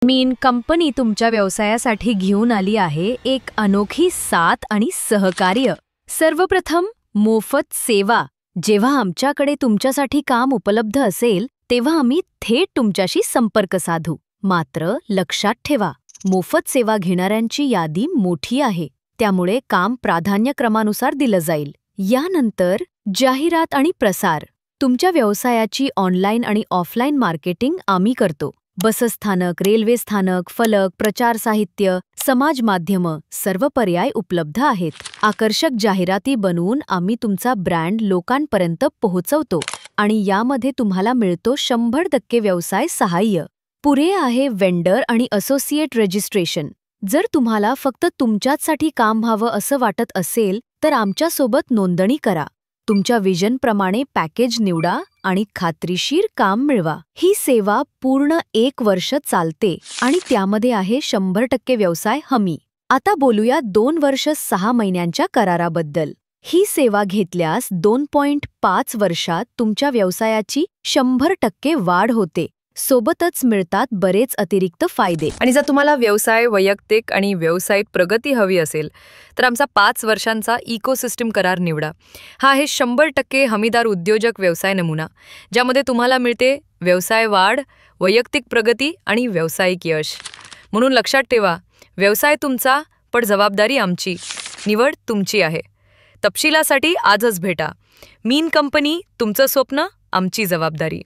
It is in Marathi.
मीन कंपनी तुमच्या व्यवसायासाठी घेऊन आली आहे एक अनोखी साथ आणि सहकार्य। सर्वप्रथम मोफत सेवा। जेव्हा आमच्याकडे तुमच्यासाठी काम उपलब्ध असेल तेव्हा आम्ही थेट तुमच्याशी संपर्क साधू। मात्र लक्षात ठेवा, मोफत सेवा घेणाऱ्यांची यादी मोठी आहे, त्यामुळे काम प्राधान्यक्रमानुसार दिलं जाईल। यानंतर जाहिरात आणि प्रसार। तुमच्या व्यवसायाची ऑनलाईन आणि ऑफलाईन मार्केटिंग आम्ही करतो। बसस्थानक, रेल्वे स्थानक, फलक, प्रचार साहित्य, समाज माध्यमं सर्व पर्याय उपलब्ध आहेत। आकर्षक जाहिराती बनवून आम्ही तुमचा ब्रँड लोकांपर्यंत पोहोचवतो आणि यामध्ये तुम्हाला मिळतो 100% व्यवसाय सहाय्य। पुढे आहे वेंडर आणि असोसिएट रजिस्ट्रेशन। जर तुम्हाला फक्त तुमच्याचसाठी काम हवं असं वाटत असेल तर आमच्यासोबत नोंदणी करा। तुमच्या विजनप्रमाणे पॅकेज निवडा आणि खात्रीशीर काम मिळवा। ही सेवा पूर्ण 1 वर्ष चालते आणि त्यामध्ये आहे 100% व्यवसाय हमी। आता बोलूया 2 वर्ष 6 महिन्यांच्या कराराबद्दल। ही सेवा घेतल्यास 2.5 वर्षात तुमच्या व्यवसायाची 100% वाढ होते। सोबतच मिळतात बरेच अतिरिक्त फायदे। आणि जर तुम्हाला व्यवसाय, वैयक्तिक आणि व्यावसायिक प्रगती हवी असेल तर आमचा 5 वर्षांचा इकोसिस्टम करार निवडा। हा आहे 100% हमीदार उद्योजक व्यवसाय नमुना, ज्यामध्ये तुम्हाला मिळते व्यवसाय वाढ, वैयक्तिक प्रगती आणि व्यावसायिक यश। म्हणून लक्षात ठेवा, व्यवसाय तुमचा पण जबाबदारी आमची। निवड तुमची आहे। तपशिलासाठी आजच भेटा। मीन कंपनी, तुमचं स्वप्न, आमची जबाबदारी।